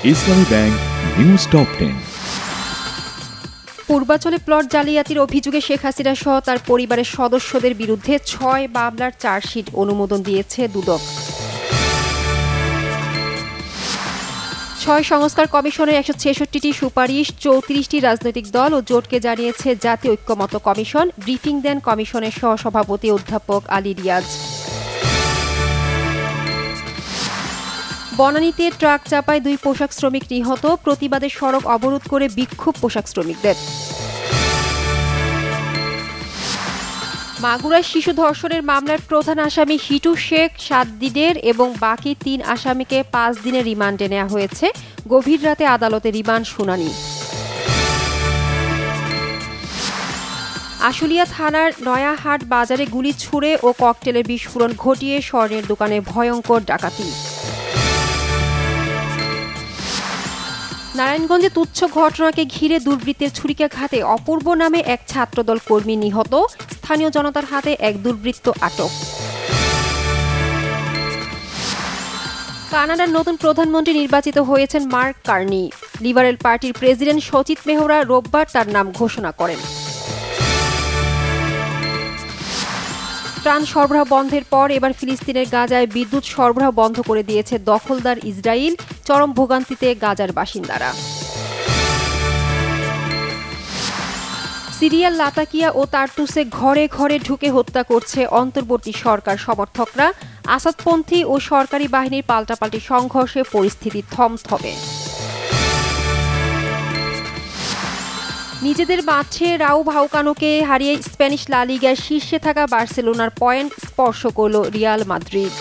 ইসলামী bank news top 10। পূর্বাঞ্চলে plot জালিয়াতির অভিযোগে শেখ হাসিনা সহ তার পরিবারের সদস্যদের বিরুদ্ধে ৬ মামলার চার্জশিট অনুমোদন দিয়েছে দুদক। ৬ সংস্কার কমিশনের ১৬৬টি সুপারিশ ৩৪টি রাজনৈতিক দল ও জোটকে জানিয়েছে জাতীয় ঐক্যমত্য কমিশন। ব্রিফিং দেন কমিশনের সহসভাপতি অধ্যাপক আলী রিয়াজ। বনানীতে ট্রাক চাপায় ২ পোশাক শ্রমিক নিহত, প্রতিবাদে সড়ক অবরোধ করে বিক্ষোভ পোশাক শ্রমিকদের। মাগুরায় শিশু ধর্ষণের মামলার প্রধান আসামি হিটু শেখ ৭ দিনের এবং বাকি ৩ আসামিকে ৫ দিনের রিমান্ডে নেওয়া হয়েছে। গভীর রাতে আদালতে রিমান্ড শুনানি। আশুলিয়া থানার নয়াহাট বাজারে গুলি ছুড়ে ও ককটেলের বিস্ফোরণ ঘটিয়ে স্বর্ণের দোকানে ভয়ঙ্কর ডাকাতি। নারায়ণগঞ্জে তুচ্ছ ঘটনাকে ঘিরে দুর্বৃত্তের ছুরিকাঘাতে অপূর্ব নামে এক ছাত্রদল কর্মী নিহত, স্থানীয় জনতার হাতে এক দুর্বৃত্ত আটক। কানাডার নতুন প্রধানমন্ত্রী নির্বাচিত হয়েছেন মার্ক কার্নি। লিবারেল পার্টির প্রেসিডেন্ট সচিত মেহরা রোববার তার নাম ঘোষণা করেন। ত্রাণ সরবরাহ বন্ধের পর এবার ফিলিস্তিনের গাজায় বিদ্যুৎ সরবরাহ বন্ধ করে দিয়েছে দখলদার ইসরায়েল। চরম ভোগান্তিতে গাজার বাসিন্দারা। সিরিয়ার লাতাকিয়া ও তার্তুসে ঘরে ঘরে ঢুকে হত্যা করছে অন্তর্বর্তী সরকার সমর্থকরা। আসাদপন্থী ও সরকারি বাহিনীর পাল্টাপাল্টি সংঘর্ষে পরিস্থিতি থমথমে। নিজেদের মাঠে রাউ ভাউকানোকে হারিয়ে স্প্যানিশ লা লিগার শীর্ষে থাকা বার্সেলোনার পয়েন্ট স্পর্শ করল রিয়াল মাদ্রিদ।